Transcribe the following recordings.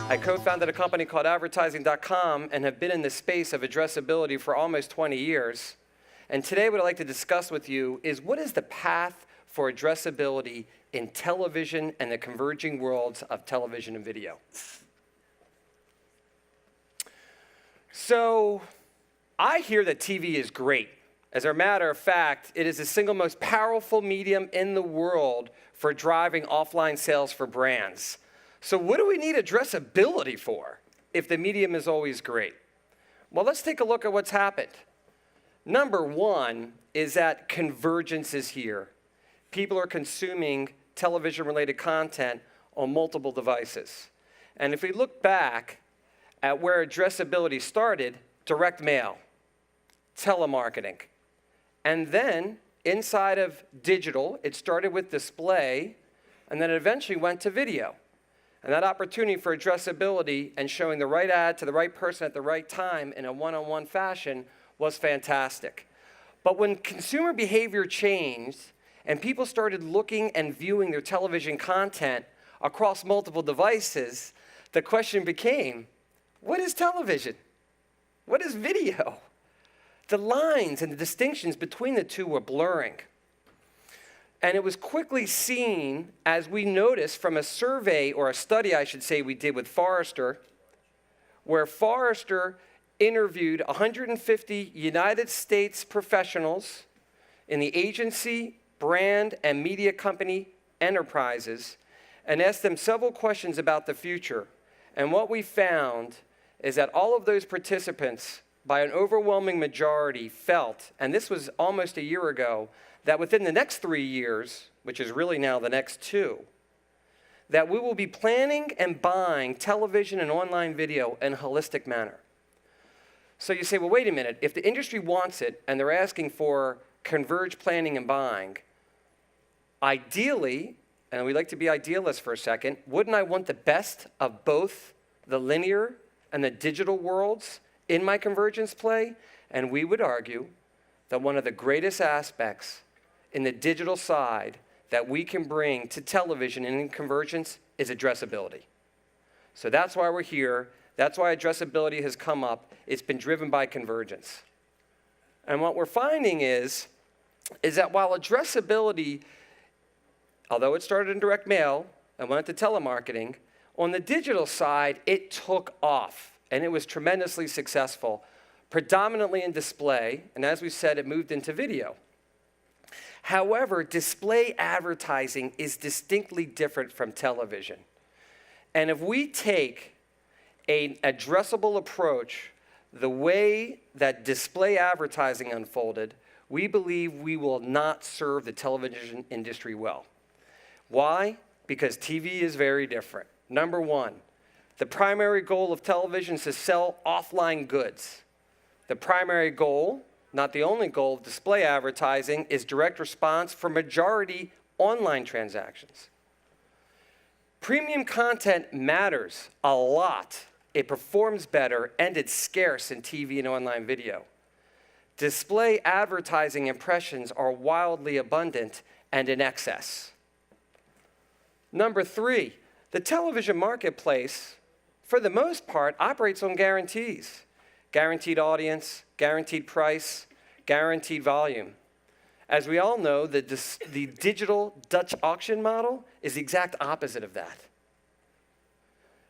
I co-founded a company called advertising.com and have been in the space of addressability for almost 20 years. And today what I'd like to discuss with you is what is the path for addressability in television and the converging worlds of television and video. So I hear that TV is great. As a matter of fact, it is the single most powerful medium in the world for driving offline sales for brands. So what do we need addressability for if the medium is always great? Well, let's take a look at what's happened. Number one is that convergence is here. People are consuming television-related content on multiple devices. And if we look back at where addressability started, direct mail, telemarketing. And then inside of digital, it started with display, and then it eventually went to video. And that opportunity for addressability and showing the right ad to the right person at the right time in a one-on-one fashion was fantastic. But when consumer behavior changed and people started looking and viewing their television content across multiple devices, the question became, what is television? What is video? The lines and the distinctions between the two were blurring. And it was quickly seen, as we noticed from a survey, or a study, I should say, we did with Forrester, where Forrester interviewed 150 United States professionals in the agency, brand, and media company enterprises and asked them several questions about the future. And what we found is that all of those participants, by an overwhelming majority, felt, and this was almost a year ago, that within the next 3 years, which is really now the next 2, that we will be planning and buying television and online video in a holistic manner. So you say, well, wait a minute. If the industry wants it and they're asking for converged planning and buying, ideally, and we like to be idealists for a second, wouldn't I want the best of both the linear and the digital worlds in my convergence play? And we would argue that one of the greatest aspects in the digital side that we can bring to television and in convergence is addressability. So that's why we're here. That's why addressability has come up. It's been driven by convergence. And what we're finding is that while addressability, although it started in direct mail and went to telemarketing, on the digital side, it took off, and it was tremendously successful, predominantly in display, and as we said, it moved into video. However, display advertising is distinctly different from television. And if we take an addressable approach, the way that display advertising unfolded, we believe we will not serve the television industry well. Why? Because TV is very different. Number one, the primary goal of television is to sell offline goods. The primary goal, not the only goal, of display advertising is direct response for majority online transactions. Premium content matters a lot. It performs better, and it's scarce in TV and online video. Display advertising impressions are wildly abundant and in excess. Number three, the television marketplace, for the most part, operates on guarantees. Guaranteed audience, guaranteed price, guaranteed volume. As we all know, the digital Dutch auction model is the exact opposite of that.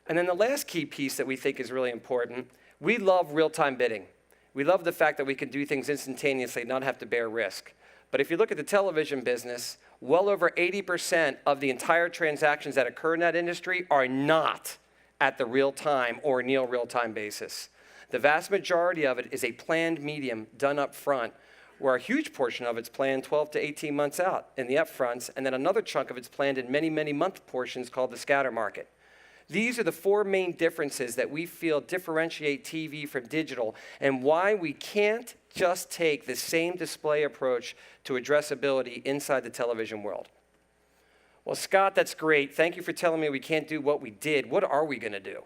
And then the last key piece that we think is really important, we love real-time bidding. We love the fact that we can do things instantaneously, not have to bear risk. But if you look at the television business, well over 80% of the entire transactions that occur in that industry are not at the real-time or near real-time basis. The vast majority of it is a planned medium done up front, where a huge portion of it's planned 12 to 18 months out in the upfronts, and then another chunk of it's planned in many, many month portions called the scatter market. These are the four main differences that we feel differentiate TV from digital, and why we can't just take the same display approach to addressability inside the television world. Well, Scott, that's great. Thank you for telling me we can't do what we did. What are we going to do?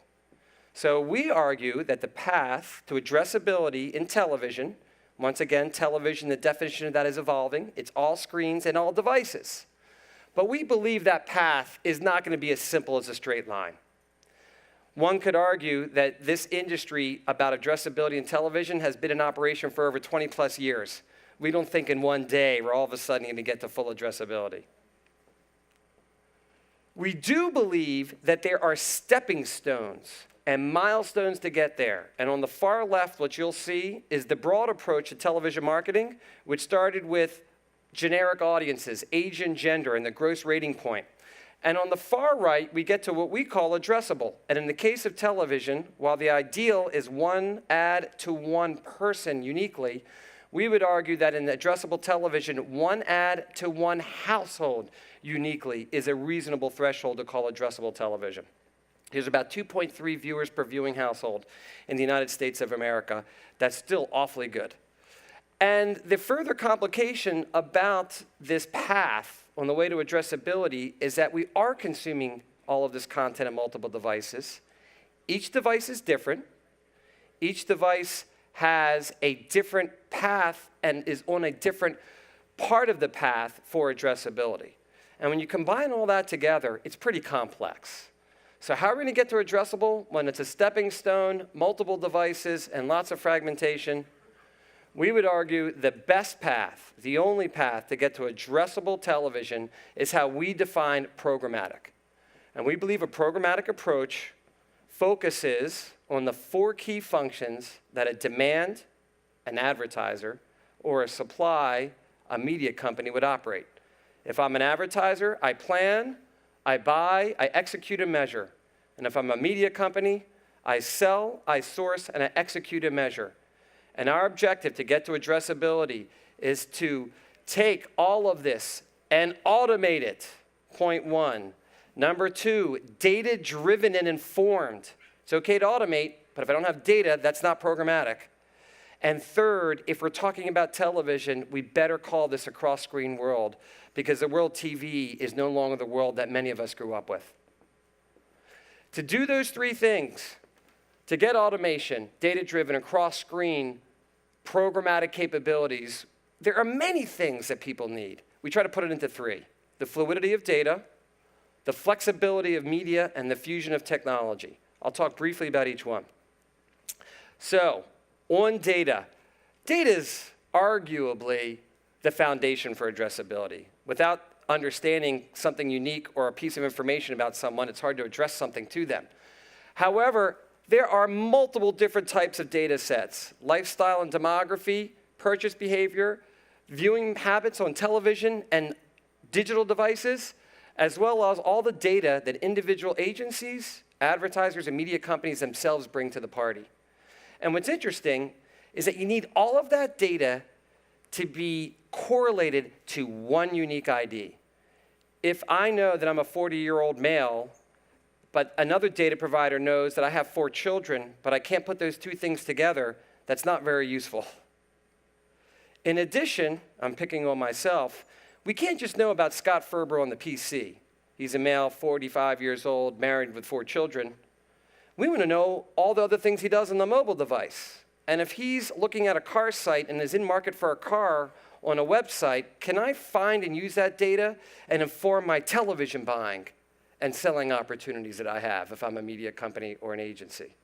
So we argue that the path to addressability in television, Once again, television, the definition of that is evolving. It's all screens and all devices. But we believe that path is not going to be as simple as a straight line. One could argue that this industry about addressability in television has been in operation for over 20 plus years. We don't think in one day we're all of a sudden going to get to full addressability. We do believe that there are stepping stones and milestones to get there. And on the far left, what you'll see is the broad approach to television marketing, which started with generic audiences, age and gender, and the gross rating point. And on the far right, we get to what we call addressable. And in the case of television, while the ideal is one ad to one person uniquely, we would argue that in addressable television, one ad to one household uniquely is a reasonable threshold to call addressable television. There's about 2.3 viewers per viewing household in the United States of America. That's still awfully good. And the further complication about this path on the way to addressability is that we are consuming all of this content on multiple devices. Each device is different. Each device has a different path and is on a different part of the path for addressability. And when you combine all that together, it's pretty complex. So how are we going to get to addressable when it's a stepping stone, multiple devices, and lots of fragmentation? We would argue the best path, the only path to get to addressable television is how we define programmatic. And we believe a programmatic approach focuses on the 4 key functions that a demand, an advertiser, or a supply, a media company would operate. If I'm an advertiser, I plan, I buy, I execute and measure. And if I'm a media company, I sell, I source, and I execute and measure. And our objective to get to addressability is to take all of this and automate it, point 1. Number 2, data-driven and informed. It's okay to automate, but if I don't have data, that's not programmatic. And third, if we're talking about television, we better call this a cross-screen world because the world TV is no longer the world that many of us grew up with. To do those 3 things, to get automation, data-driven, and cross-screen programmatic capabilities, there are many things that people need. We try to put it into 3. The fluidity of data, the flexibility of media, and the fusion of technology. I'll talk briefly about each one. So, on data. Data is arguably the foundation for addressability. Without understanding something unique or a piece of information about someone, it's hard to address something to them. However, there are multiple different types of data sets: lifestyle and demography, purchase behavior, viewing habits on television and digital devices, as well as all the data that individual agencies, advertisers, and media companies themselves bring to the party. And what's interesting is that you need all of that data to be correlated to one unique ID. If I know that I'm a 40-year-old male, but another data provider knows that I have 4 children, but I can't put those 2 things together, that's not very useful. In addition, I'm picking on myself, we can't just know about Scott Ferber on the PC. He's a male, 45 years old, married with 4 children. We want to know all the other things he does on the mobile device. And if he's looking at a car site and is in market for a car on a website, can I find and use that data and inform my television buying and selling opportunities that I have if I'm a media company or an agency?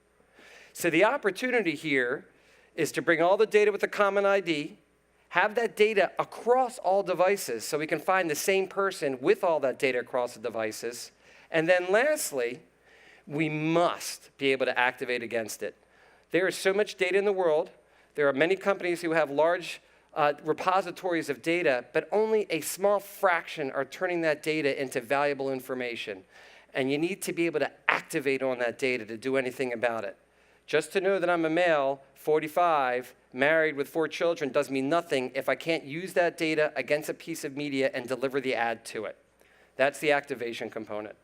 So the opportunity here is to bring all the data with a common ID, have that data across all devices so we can find the same person with all that data across the devices. And then lastly, we must be able to activate against it. There is so much data in the world. There are many companies who have large repositories of data, but only a small fraction are turning that data into valuable information. And you need to be able to activate on that data to do anything about it. Just to know that I'm a male, 45, married with 4 children does me nothing if I can't use that data against a piece of media and deliver the ad to it. That's the activation component.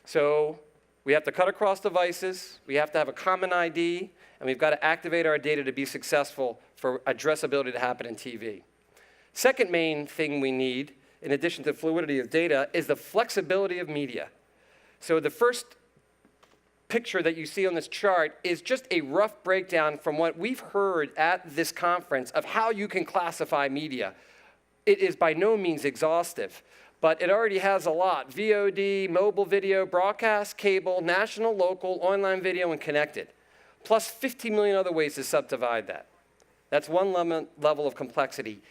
So we have to cut across devices, we have to have a common ID, and we've got to activate our data to be successful for addressability to happen in TV. Second main thing we need, in addition to fluidity of data, is the flexibility of media. So the first picture that you see on this chart is just a rough breakdown from what we've heard at this conference of how you can classify media. It is by no means exhaustive, but it already has a lot. VOD, mobile video, broadcast, cable, national, local, online video, and connected. Plus 50 million other ways to subdivide that. That's one level of complexity.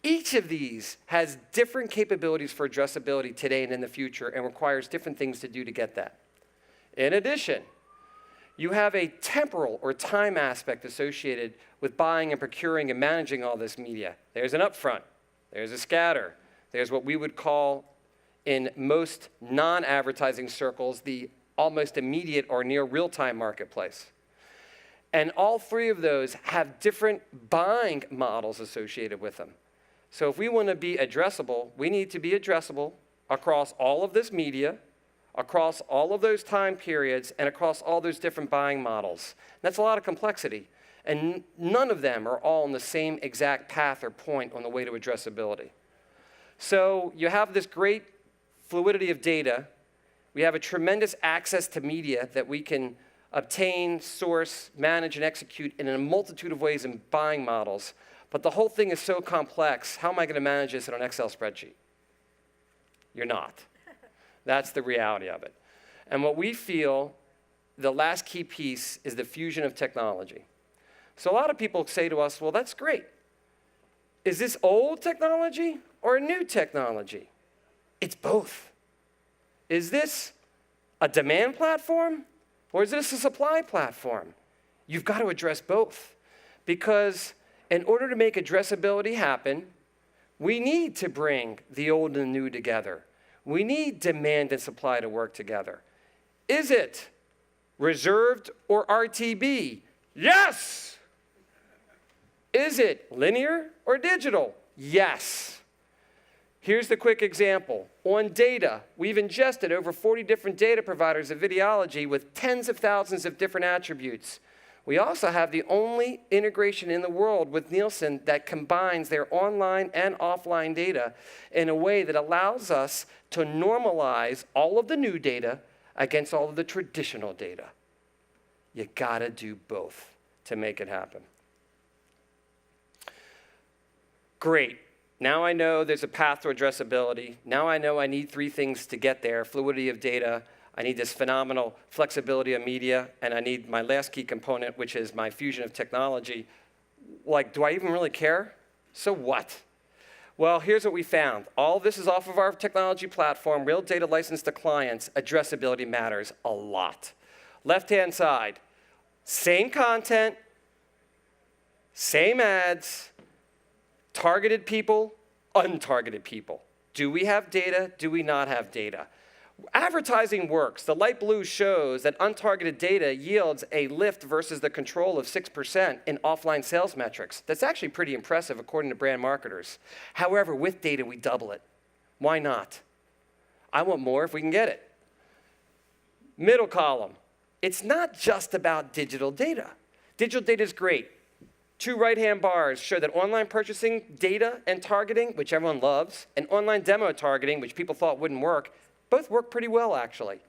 Each of these has different capabilities for addressability today and in the future and requires different things to do to get that. In addition, you have a temporal or time aspect associated with buying and procuring and managing all this media. There's an upfront, there's a scatter, there's what we would call in most non-advertising circles the almost immediate or near real-time marketplace. And all three of those have different buying models associated with them. So if we want to be addressable, we need to be addressable across all of this media, across all of those time periods, and across all those different buying models. And that's a lot of complexity. And none of them are all on the same exact path or point on the way to addressability. So you have this great fluidity of data. We have a tremendous access to media that we can obtain, source, manage, and execute in a multitude of ways in buying models. But the whole thing is so complex, how am I going to manage this in an Excel spreadsheet? You're not. That's the reality of it. And what we feel, the last key piece is the fusion of technology. So a lot of people say to us, well, that's great. Is this old technology or new technology? It's both. Is this a demand platform or is this a supply platform? You've got to address both. Because in order to make addressability happen, we need to bring the old and the new together. We need demand and supply to work together. Is it reserved or RTB? Yes! Is it linear or digital? Yes. Here's the quick example. On data, we've ingested over 40 different data providers of Videology with tens of thousands of different attributes. We also have the only integration in the world with Nielsen that combines their online and offline data in a way that allows us to normalize all of the new data against all of the traditional data. You gotta do both to make it happen. Great. Now I know there's a path to addressability. Now I know I need three things to get there: fluidity of data, I need this phenomenal flexibility of media, and I need my last key component, which is my fusion of technology. Like, do I even really care? So what? Well, here's what we found. All this is off of our technology platform, real data licensed to clients. Addressability matters a lot. Left-hand side, same content, same ads, targeted people, untargeted people. Do we have data? Do we not have data? Advertising works. The light blue shows that untargeted data yields a lift versus the control of 6% in offline sales metrics. That's actually pretty impressive according to brand marketers. However, with data, we double it. Why not? I want more if we can get it. Middle column. It's not just about digital data. Digital data is great. Two right-hand bars show that online purchasing data and targeting, which everyone loves, and online demo targeting, which people thought wouldn't work, both work pretty well, actually.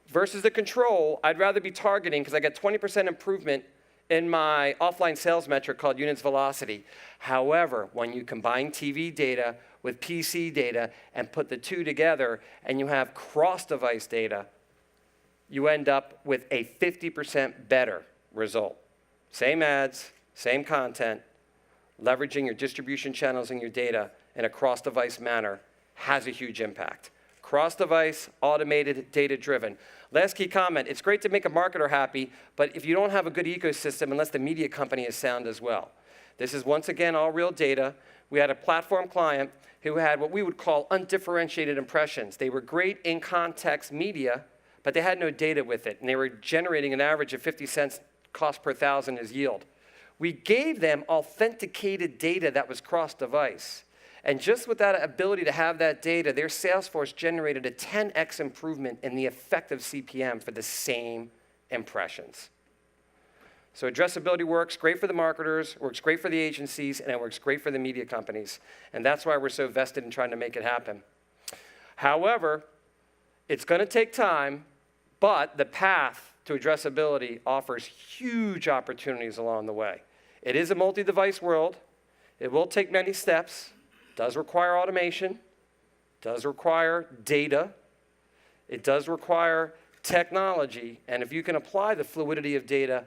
Versus the control, I'd rather be targeting because I get 20% improvement in my offline sales metric called units velocity. However, when you combine TV data with PC data and put the two together and you have cross-device data, you end up with a 50% better result. Same ads, same content, leveraging your distribution channels and your data in a cross-device manner has a huge impact. Cross-device, automated, data-driven. Last key comment, it's great to make a marketer happy, but if you don't have a good ecosystem, unless the media company is sound as well. This is, once again, all real data. We had a platform client who had what we would call undifferentiated impressions. They were great in context media, but they had no data with it, and they were generating an average of 50 cents cost per thousand as yield. We gave them authenticated data that was cross-device. And just with that ability to have that data, their sales force generated a 10x improvement in the effective CPM for the same impressions. So addressability works great for the marketers, works great for the agencies, and it works great for the media companies. And that's why we're so vested in trying to make it happen. However, it's going to take time, but the path to addressability offers huge opportunities along the way. It is a multi-device world. It will take many steps, does require automation, does require data, it does require technology, and if you can apply the fluidity of data,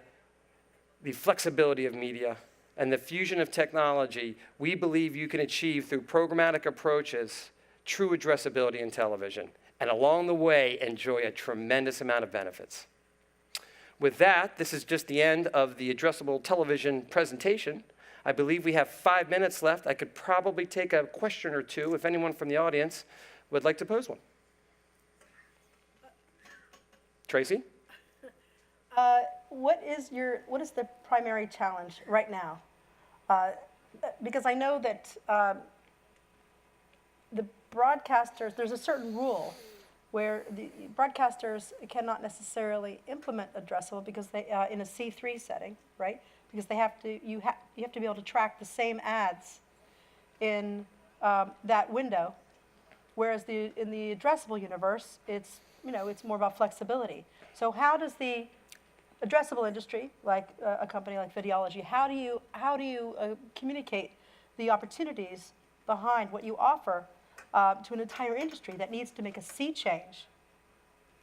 the flexibility of media, and the fusion of technology, we believe you can achieve through programmatic approaches true addressability in television, and along the way, enjoy a tremendous amount of benefits. With that, this is just the end of the addressable television presentation. I believe we have 5 minutes left. I could probably take a question or two if anyone from the audience would like to pose one. Tracy? What is the primary challenge right now? Because I know that the broadcasters, there's a certain rule where the broadcasters cannot necessarily implement addressable because they in a C3 setting, right? Because they have to, you have to be able to track the same ads in that window, whereas in the addressable universe, it's more about flexibility. So how does the addressable industry, like a company like Videology, how do you communicate the opportunities behind what you offer to an entire industry that needs to make a sea change?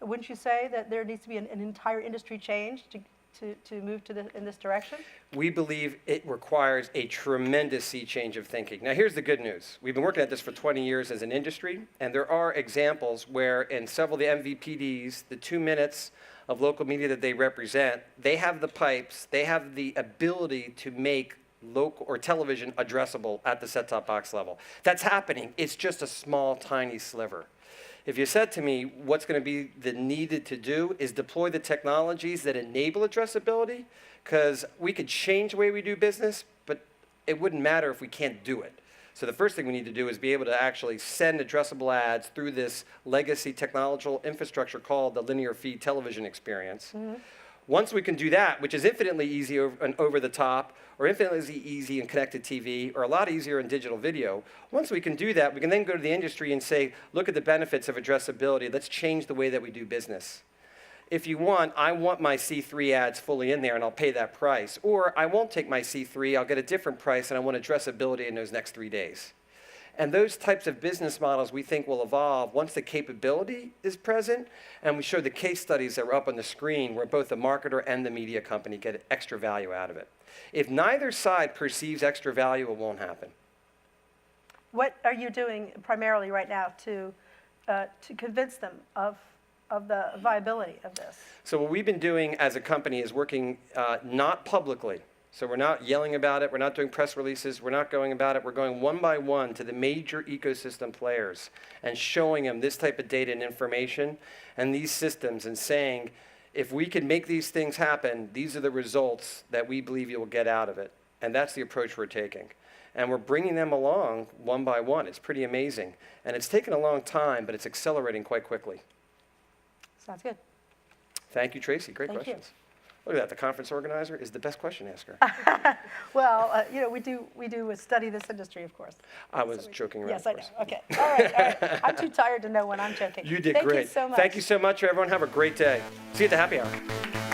Wouldn't you say that there needs to be an entire industry change to move in this direction? We believe it requires a tremendous sea change of thinking. Now, here's the good news. We've been working at this for 20 years as an industry, and there are examples where in several of the MVPDs, the 2 minutes of local media that they represent, they have the pipes, they have the ability to make local or television addressable at the set-top box level. That's happening. It's just a small, tiny sliver. If you said to me, what's going to be the needed to do is deploy the technologies that enable addressability, because we could change the way we do business, but it wouldn't matter if we can't do it. So the first thing we need to do is be able to actually send addressable ads through this legacy technological infrastructure called the linear feed television experience. Mm-hmm. Once we can do that, which is infinitely easy over the top, or infinitely easy in connected TV, or a lot easier in digital video, once we can do that, we can then go to the industry and say, look at the benefits of addressability. Let's change the way that we do business. If you want, I want my C3 ads fully in there, and I'll pay that price. Or I won't take my C3, I'll get a different price, and I want addressability in those next 3 days. And those types of business models we think will evolve once the capability is present, and we show the case studies that were up on the screen where both the marketer and the media company get extra value out of it. If neither side perceives extra value, it won't happen. What are you doing primarily right now to convince them of the viability of this? So what we've been doing as a company is working not publicly. So we're not yelling about it, we're not doing press releases, we're not going about it, we're going one by one to the major ecosystem players and showing them this type of data and information and these systems and saying, if we can make these things happen, these are the results that we believe you will get out of it. And that's the approach we're taking. And we're bringing them along one by one. It's pretty amazing. And it's taken a long time, but it's accelerating quite quickly. Sounds good. Thank you, Tracy. Great questions. You. Look at that. The conference organizer is the best question asker. Well, we do study this industry, of course. I was joking around. Yes, I know. Okay. All right. I'm too tired to know when I'm joking. You did Thank great. You so much. Thank you so much, everyone. Have a great day. See you at the happy hour.